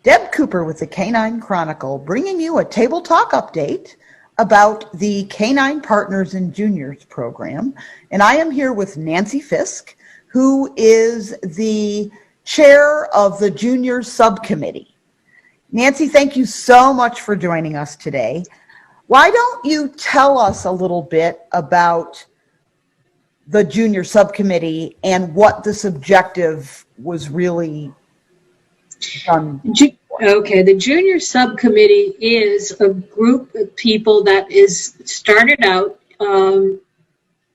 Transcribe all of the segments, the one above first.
Deb Cooper with the Canine Chronicle, bringing you a table talk update about the Canine Partners in Juniors program. And I am here with Nancy Fisk, who is the chair of the Junior Sub-Committee. Nancy, thank you so much for joining us today. Why don't you tell us a little bit about the Junior Subcommittee and what this objective was really done for? Okay, the Junior Subcommittee is a group of people that is started out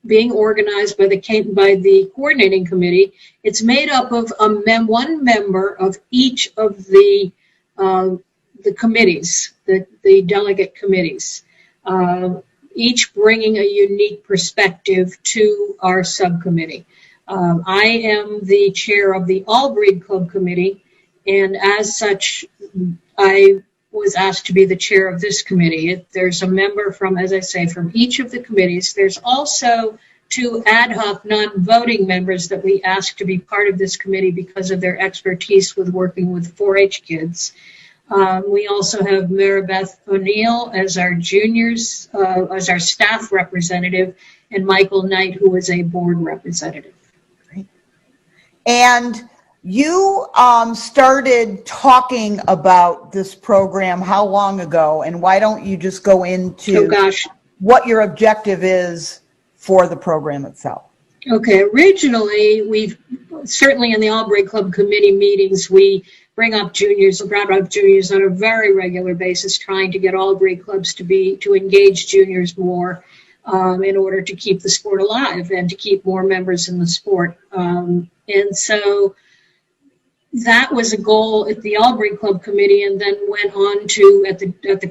being organized by the coordinating committee. It's made up of one member of each of the committees, the delegate committees, each bringing a unique perspective to our subcommittee. I am the chair of the All Breed Club Committee, and as such, I was asked to be the chair of this committee. There's a member from, as I say, from each of the committees. There's also 2 ad hoc non-voting members that we asked to be part of this committee because of their expertise with working with 4-H kids. We also have Maribeth O'Neill as our juniors, as our staff representative, and Michael Knight, who is a board representative. Great. And you started talking about this program how long ago, and why don't you just go into what your objective is for the program itself? Okay, originally, we've certainly in the All Breed Club Committee meetings, we brought up juniors on a very regular basis, trying to get all breed clubs to engage juniors more in order to keep the sport alive and to keep more members in the sport. And so that was a goal at the All Breed Club Committee, and then went on to at the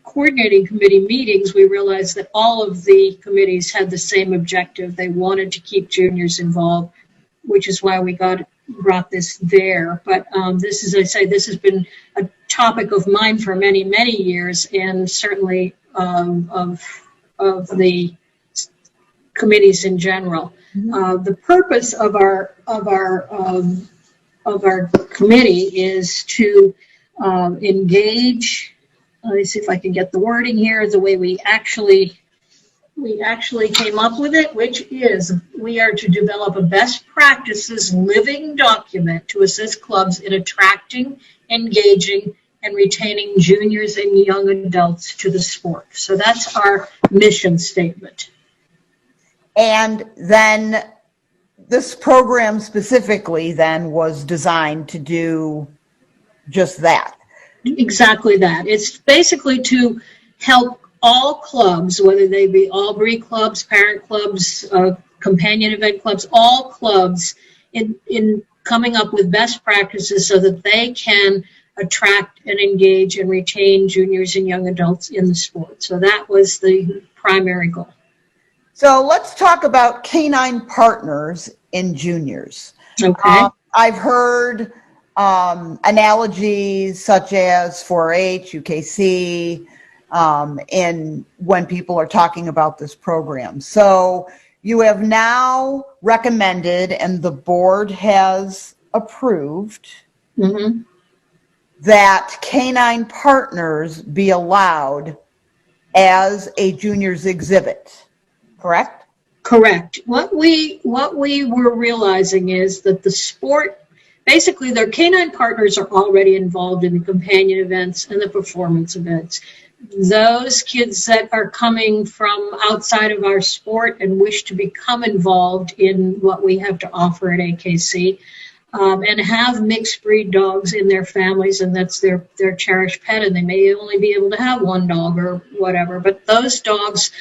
coordinating committee meetings. We realized that all of the committees had the same objective. They wanted to keep juniors involved, which is why we brought this there. But this is, I say, this has been a topic of mine for many, many years, and certainly of the committees in general. Mm-hmm. The purpose of our committee is to engage. Let me see if I can get the wording here the way we actually came up with it, which is we are to develop a best practices living document to assist clubs in attracting, engaging, and retaining juniors and young adults to the sport. So that's our mission statement. And then this program specifically then was designed to do just that. Exactly that. It's basically to help all clubs, whether they be all breed clubs, parent clubs, companion event clubs, all clubs in coming up with best practices so that they can attract and engage and retain juniors and young adults in the sport. So that was the primary goal. So let's talk about Canine Partners in Juniors. Okay. I've heard analogies such as 4-H, UKC, and when people are talking about this program. So you have now recommended, and the board has approved, mm-hmm. that Canine Partners be allowed as a juniors exhibit. Correct? Correct. What we were realizing is that the sport, basically their Canine Partners are already involved in the companion events and the performance events. Those kids that are coming from outside of our sport and wish to become involved in what we have to offer at AKC, and have mixed breed dogs in their families, and that's their cherished pet, and they may only be able to have one dog or whatever, but those dogs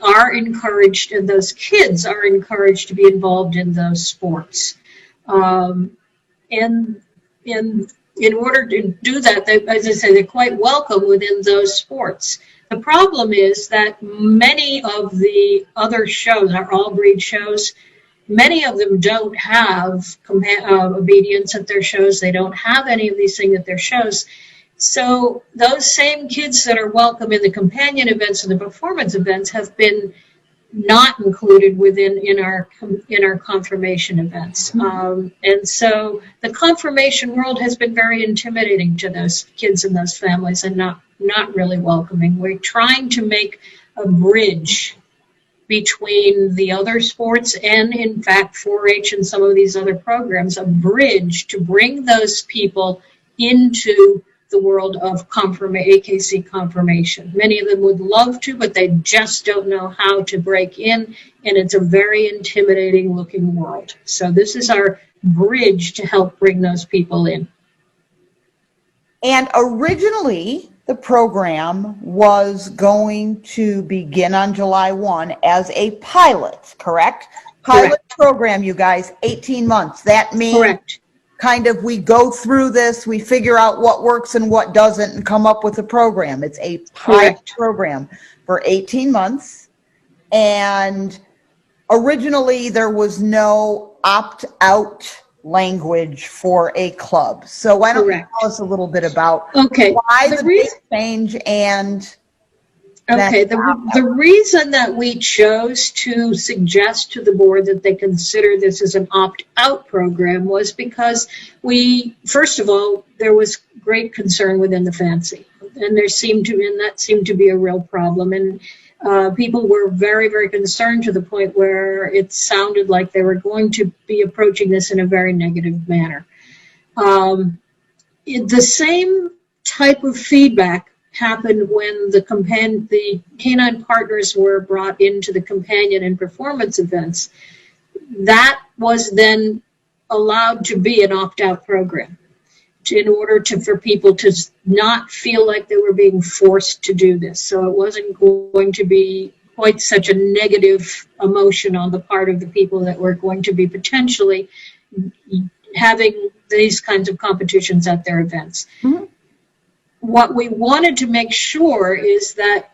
are encouraged, and those kids are encouraged to be involved in those sports. And in order to do that, they, as I say, they're quite welcome within those sports. The problem is that many of the other shows, our all breed shows, many of them don't have obedience at their shows. They don't have any of these things at their shows. So those same kids that are welcome in the companion events and the performance events have been not included in our confirmation events. And so the confirmation world has been very intimidating to those kids and those families, and not really welcoming. We're trying to make a bridge between the other sports and, in fact, 4-H and some of these other programs, a bridge to bring those people into the world of AKC confirmation. Many of them would love to, but they just don't know how to break in, and it's a very intimidating looking world. So this is our bridge to help bring those people in. And originally, the program was going to begin on July 1 as a pilot, correct? Pilot program, you guys, 18 months. That means correct. Kind of we go through this, we figure out what works and what doesn't, and come up with a program. It's a pilot program for 18 months. And originally, there was no opt-out language for a club. So why don't you tell us a little bit about why the big change and the reason that we chose to suggest to the board that they consider this as an opt-out program was because first of all, there was great concern within the fancy, and that seemed to be a real problem. And people were very, very concerned to the point where it sounded like they were going to be approaching this in a very negative manner. The same type of feedback happened when the canine partners were brought into the companion and performance events. That was then allowed to be an opt-out program in order for people to not feel like they were being forced to do this. So it wasn't going to be quite such a negative emotion on the part of the people that were going to be potentially having these kinds of competitions at their events. Mm-hmm. What we wanted to make sure is that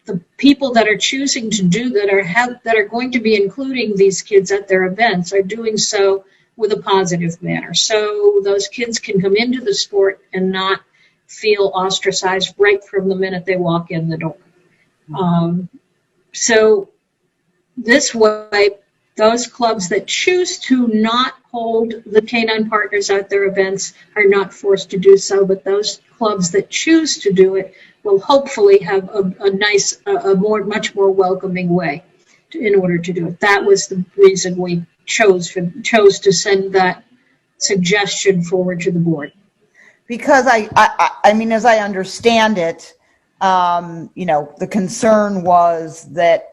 the people that are choosing to do that are going to be including these kids at their events are doing so with a positive manner. So those kids can come into the sport and not feel ostracized right from the minute they walk in the door. So this way, those clubs that choose to not hold the canine partners at their events are not forced to do so, but those clubs that choose to do it will hopefully have much more welcoming way in order to do it. That was the reason we chose to send that suggestion forward to the board. Because I mean, as I understand it, the concern was that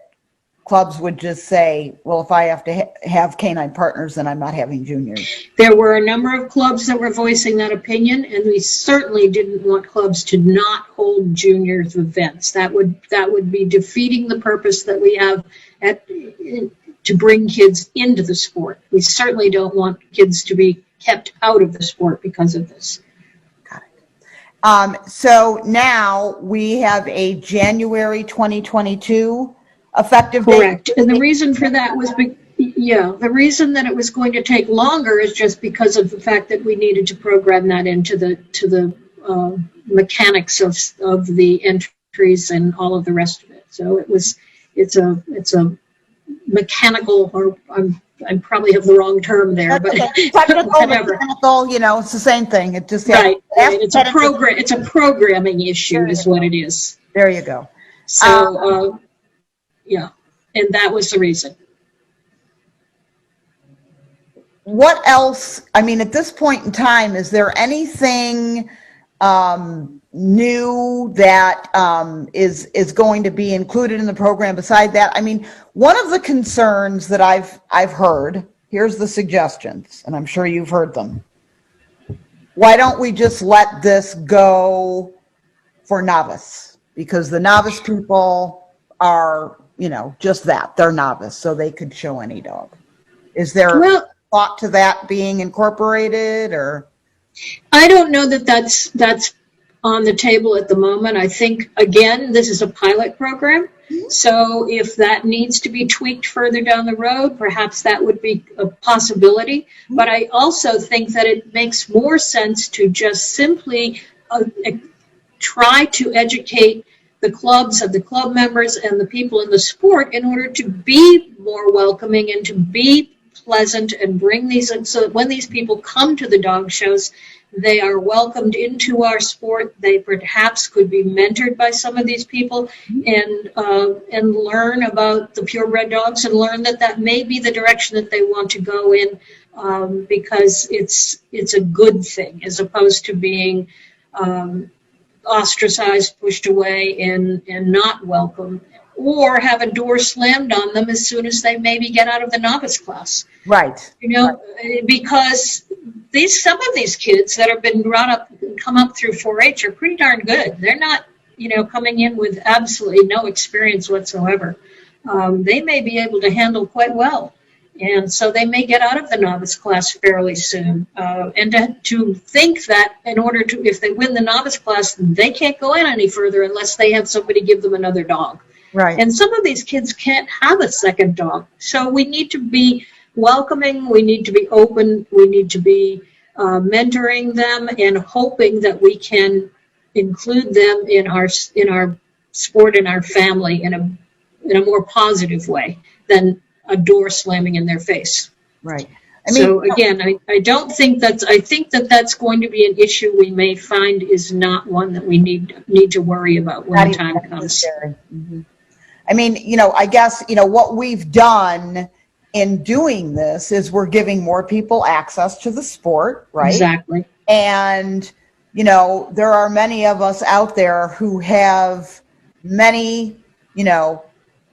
clubs would just say, well, if I have to have canine partners, then I'm not having juniors. There were a number of clubs that were voicing that opinion, and we certainly didn't want clubs to not hold juniors events. That would be defeating the purpose that we have to bring kids into the sport. We certainly don't want kids to be kept out of the sport because of this. Got it. So now we have a January 2022 effective date. Correct. And the reason for that was, the reason that it was going to take longer is just because of the fact that we needed to program that into the mechanics of the entries and all of the rest of it. So it's a mechanical, or I probably have the wrong term there, but technical, mechanical, it's the same thing. It just right. It's a programming issue, is what it is. There you go. So and that was the reason. What else? I mean, at this point in time, is there anything new that is going to be included in the program beside that? I mean, one of the concerns that I've heard, here's the suggestions, and I'm sure you've heard them. Why don't we just let this go for novice? Because the novice people are, just that. They're novice, so they could show any dog. Is there thought to that being incorporated, or? I don't know that that's on the table at the moment. I think, again, this is a pilot program. Mm-hmm. So if that needs to be tweaked further down the road, perhaps that would be a possibility. Mm-hmm. But I also think that it makes more sense to just simply try to educate the clubs and the club members and the people in the sport in order to be more welcoming and to be pleasant and bring these in, so that when these people come to the dog shows, they are welcomed into our sport. They perhaps could be mentored by some of these people and learn about the purebred dogs and learn that that may be the direction that they want to go in, because it's a good thing as opposed to being ostracized, pushed away, and not welcome, or have a door slammed on them as soon as they maybe get out of the novice class. Right. You know, because some of these kids that have been come up through 4-H are pretty darn good. They're not, coming in with absolutely no experience whatsoever. They may be able to handle quite well. And so they may get out of the novice class fairly soon. And to think that if they win the novice class, they can't go in any further unless they have somebody give them another dog. Right. And some of these kids can't have a second dog. So we need to be welcoming, we need to be open, we need to be mentoring them and hoping that we can include them in our sport and our family in a more positive way than a door slamming in their face. Right. So again, I don't think I think that's going to be an issue we may find is not one that we need to worry about when the time comes. Mm-hmm. I mean, I guess, what we've done in doing this is we're giving more people access to the sport, right? Exactly. And, there are many of us out there who have many,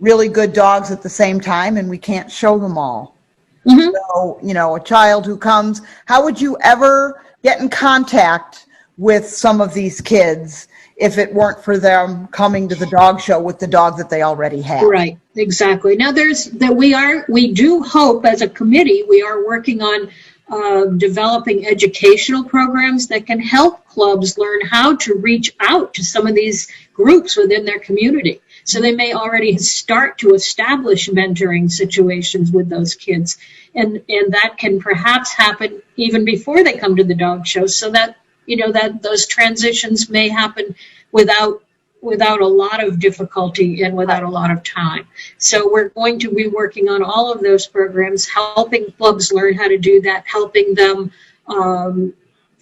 really good dogs at the same time, and we can't show them all. Mm-hmm. So, a child who comes, how would you ever get in contact with some of these kids if it weren't for them coming to the dog show with the dog that they already have? Right, exactly. Now we do hope as a committee, we are working on developing educational programs that can help clubs learn how to reach out to some of these groups within their community. So they may already start to establish mentoring situations with those kids. And that can perhaps happen even before they come to the dog show, so that that those transitions may happen without a lot of difficulty and without a lot of time. So we're going to be working on all of those programs, helping clubs learn how to do that, helping them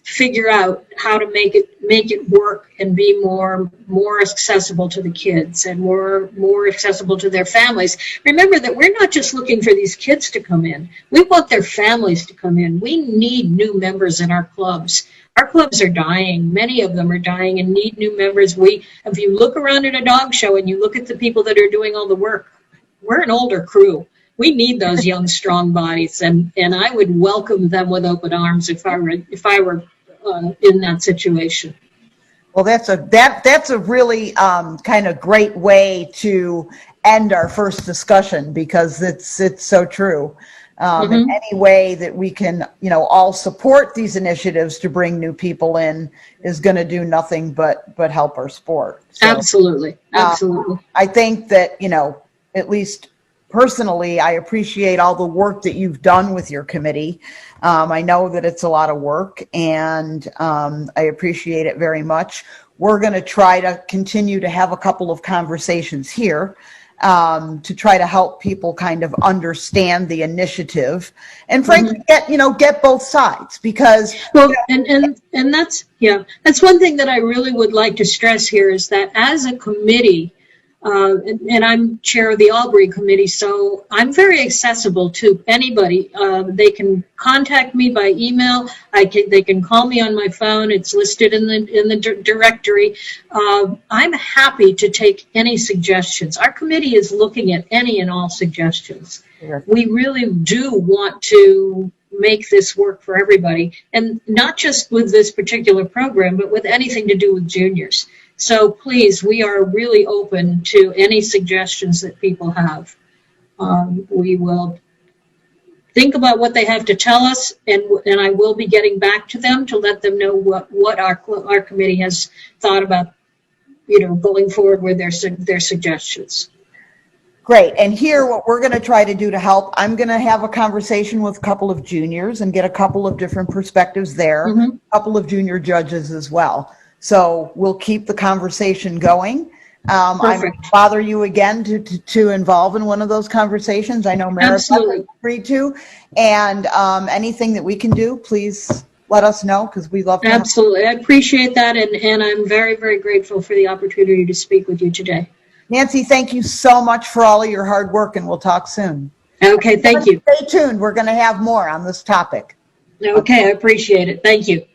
figure out how to make it work and be more accessible to the kids and more accessible to their families. Remember that we're not just looking for these kids to come in. We want their families to come in. We need new members in our clubs. Our clubs are dying. Many of them are dying and need new members. If you look around at a dog show and you look at the people that are doing all the work, we're an older crew. We need those young, strong bodies, and I would welcome them with open arms if I were in that situation. Well, that's a really kind of great way to end our first discussion, because it's so true. In any way that we can, all support these initiatives to bring new people in is going to do nothing but help our sport. So, absolutely. I think that, at least personally, I appreciate all the work that you've done with your committee. I know that it's a lot of work, and I appreciate it very much. We're going to try to continue to have a couple of conversations here to try to help people kind of understand the initiative and frankly get both sides, because and that's one thing that I really would like to stress here is that as a committee, and I'm chair of the Albury committee, so I'm very accessible to anybody. They can contact me by email. They can call me on my phone. It's listed in the directory. I'm happy to take any suggestions. Our committee is looking at any and all suggestions. Yeah. We really do want to make this work for everybody, and not just with this particular program, but with anything to do with juniors. So please, we are really open to any suggestions that people have. We will think about what they have to tell us, and I will be getting back to them to let them know what our committee has thought about, going forward with their suggestions. Great. And here, what we're going to try to do to help, I'm going to have a conversation with a couple of juniors and get a couple of different perspectives there, a couple of junior judges as well. So we'll keep the conversation going. I won't Perfect. bother you again to involve in one of those conversations. I know Meredith Absolutely. agreed to. And anything that we can do, please let us know, because we love to help. Absolutely. I appreciate that, and I'm very, very grateful for the opportunity to speak with you today. Nancy, thank you so much for all of your hard work, and we'll talk soon. Okay, thank you. Stay tuned. We're going to have more on this topic. Okay, I appreciate it. Thank you.